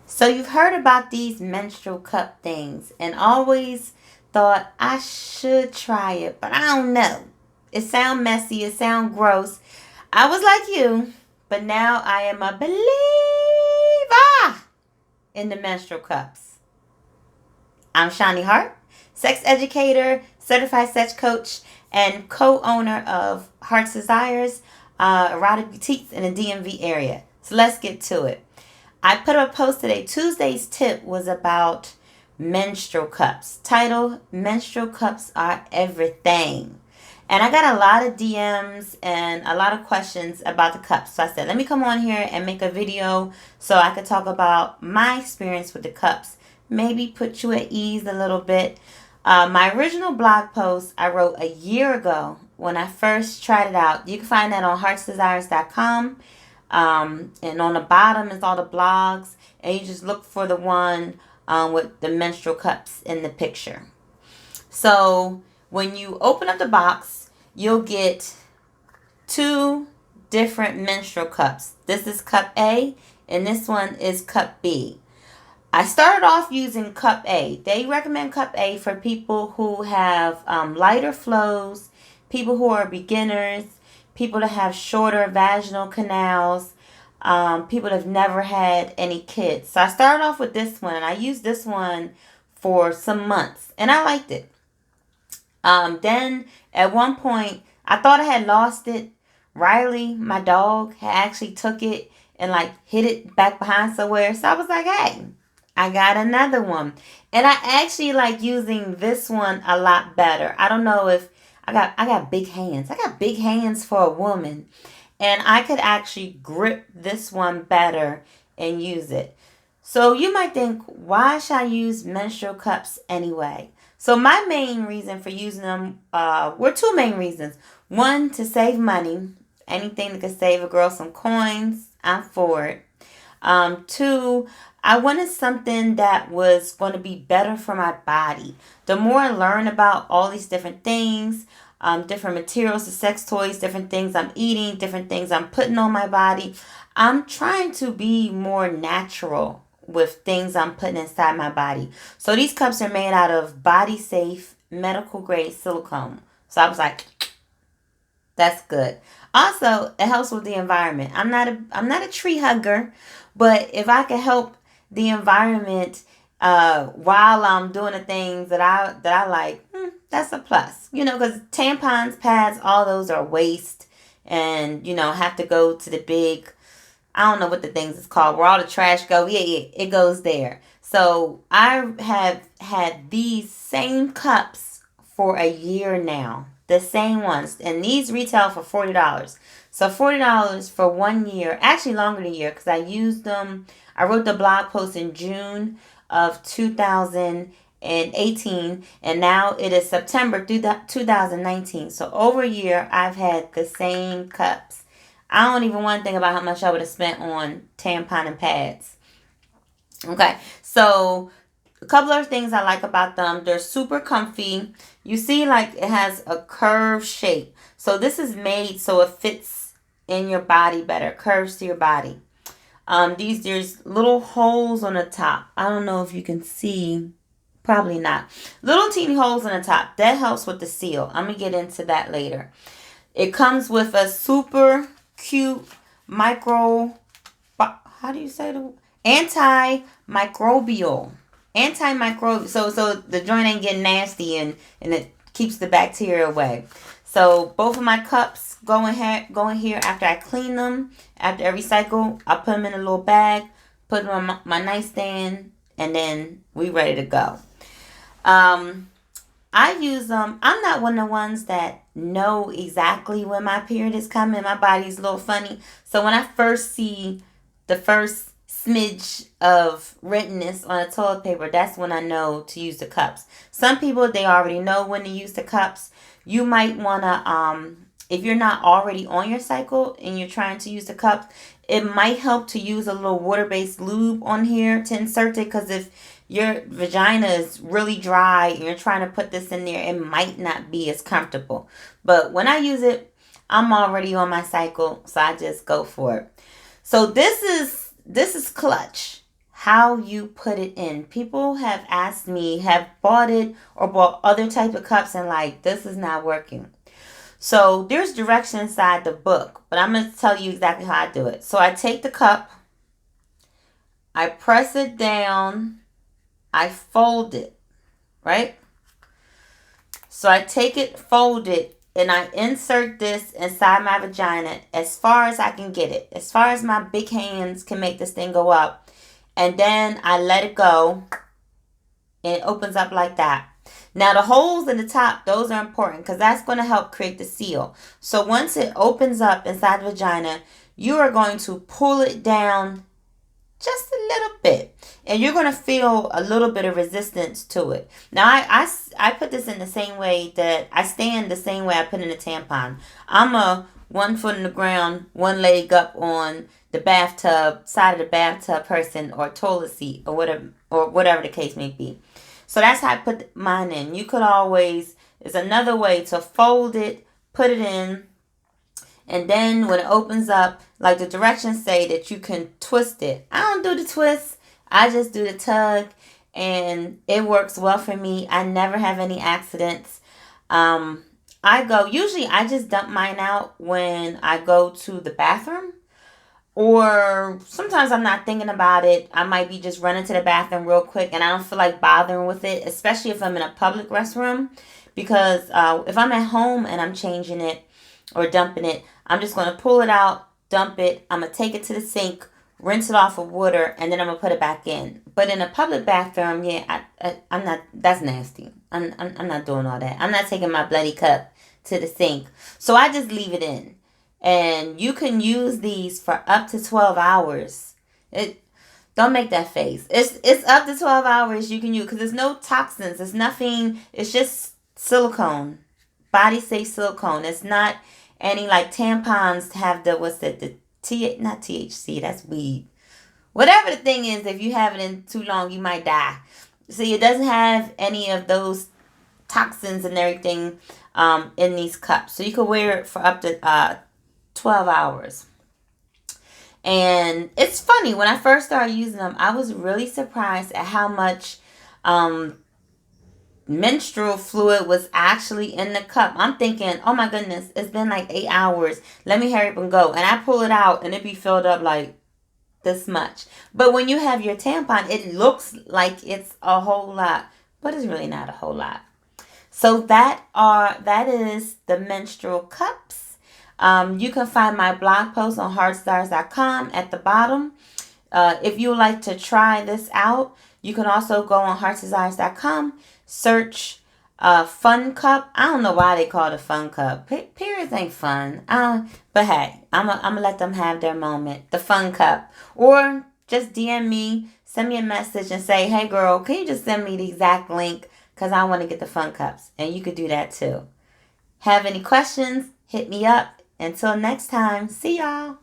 So you've heard about these menstrual cup things and always thought I should try it, but I don't know. It sounds messy, it sounds gross. I was like you, but now I am a believer in the menstrual cups. I'm Shawnee Hart, sex educator, certified sex coach, and co-owner of Heart's Desires, erotic boutiques in the DMV area. So let's get to it. I put up a post today. Tuesday's tip was about menstrual cups. Title: Menstrual Cups Are Everything. And I got a lot of DMs and a lot of questions about the cups. So I said, let me come on here and make a video so I could talk about my experience with the cups. Maybe put you at ease a little bit. My original blog post I wrote a year ago when I first tried it out. You can find that on heartsdesires.com. And on the bottom is all the blogs, and you just look for the one with the menstrual cups in the picture. So when you open up the box, you'll get two different menstrual cups. This is cup A, and this one is cup B. I started off using cup A. They recommend cup A for people who have lighter flows, people who are beginners, people that have shorter vaginal canals, people that have never had any kids. So I started off with this one, and I used this one for some months, and I liked it. Then at one point, I thought I had lost it. Riley, my dog, had actually took it and like hid it back behind somewhere. So I was like, hey, I got another one. And I actually like using this one a lot better. I don't know if I got big hands. I got big hands for a woman. And I could actually grip this one better and use it. So you might think, why should I use menstrual cups anyway? So my main reason for using them were two main reasons. One, to save money. Anything that could save a girl some coins, I'm for it. Two, I wanted something that was going to be better for my body. The more I learn about all these different things, different materials, the sex toys, different things I'm eating, different things I'm putting on my body, I'm trying to be more natural with things I'm putting inside my body. So these cups are made out of body safe, medical grade silicone. So I was like, that's good. Also, it helps with the environment. I'm not a tree hugger, but if I can help the environment while I'm doing the things that I like, that's a plus. Because tampons, pads, all those are waste, and have to go to the big. I don't know what the things is called, where all the trash go. Yeah, it goes there. So I have had these same cups for a year now. The same ones. And these retail for $40. So $40 for 1 year. Actually longer than a year, because I used them. I wrote the blog post in June of 2018. And now it is September 2019. So over a year, I've had the same cups. I don't even want to think about how much I would have spent on tampon and pads. Okay, so a couple of things I like about them. They're super comfy. You see, like, it has a curved shape. So this is made so it fits in your body better. Curves to your body. There's little holes on the top. I don't know if you can see. Probably not. Little teeny holes on the top. That helps with the seal. I'm going to get into that later. It comes with a super cute how do you say the antimicrobial. So the joint ain't getting nasty, and it keeps the bacteria away. So both of my cups go in here after I clean them. After every cycle, I put them in a little bag, put them on my nightstand, and then we ready to go. I use them. I'm not one of the ones that know exactly when my period is coming. My body's a little funny. So when I first see the first smidge of redness on a toilet paper, that's when I know to use the cups. Some people, they already know when to use the cups. You might want to, if you're not already on your cycle and you're trying to use the cups, it might help to use a little water-based lube on here to insert it, because if your vagina is really dry and you're trying to put this in there, it might not be as comfortable. But when I use it, I'm already on my cycle, so I just go for it. So this is clutch. how you put it in. People have asked me, have bought it or bought other type of cups and like, this is not working. So there's direction inside the book, but I'm going to tell you exactly how I do it. So I take the cup, I press it down, I fold it, right? So I take it, fold it, and I insert this inside my vagina as far as I can get it. As far as my big hands can make this thing go up. And then I let it go. And it opens up like that. Now the holes in the top, those are important because that's going to help create the seal. So once it opens up inside the vagina, you are going to pull it down just a little bit. And you're going to feel a little bit of resistance to it. Now, I put this in the same way that I stand the same way I put in a tampon. I'm a 1 foot in the ground, one leg up on the bathtub, side of the bathtub person, or toilet seat, or whatever the case may be. So that's how I put mine in. You could always, there's another way to fold it, put it in, and then when it opens up, like the directions say that you can twist it. I don't do the twist. I just do the tug. And it works well for me. I never have any accidents. Usually I just dump mine out when I go to the bathroom. Or sometimes I'm not thinking about it. I might be just running to the bathroom real quick and I don't feel like bothering with it. Especially if I'm in a public restroom. Because if I'm at home and I'm changing it or dumping it, I'm just going to pull it out, dump it. I'm going to take it to the sink, rinse it off with water, and then I'm going to put it back in. But in a public bathroom, I'm not, that's nasty. I'm not doing all that. I'm not taking my bloody cup to the sink. So I just leave it in. And you can use these for up to 12 hours. Don't make that face. It's up to 12 hours you can use because there's no toxins. There's nothing. It's just silicone. Body safe silicone. It's not any like tampons have not THC, that's weed. Whatever the thing is, if you have it in too long, you might die. See, it doesn't have any of those toxins and everything in these cups. So you can wear it for up to 12 hours. And it's funny, when I first started using them, I was really surprised at how much menstrual fluid was actually in the cup. I'm thinking, oh my goodness, it's been like 8 hours. Let me hurry up and go. And I pull it out and it be filled up like this much. But when you have your tampon, it looks like it's a whole lot, but it's really not a whole lot. So that is the menstrual cups. You can find my blog post on heartstars.com at the bottom. If you would like to try this out, you can also go on heartstars.com, search fun cup. I don't know why they call it a fun cup. Periods ain't fun. But hey, I'm gonna let them have their moment. The fun cup. Or just DM me, send me a message and say, hey girl, can you just send me the exact link? Because I want to get the fun cups. And you could do that too. Have any questions? Hit me up. Until next time, see y'all.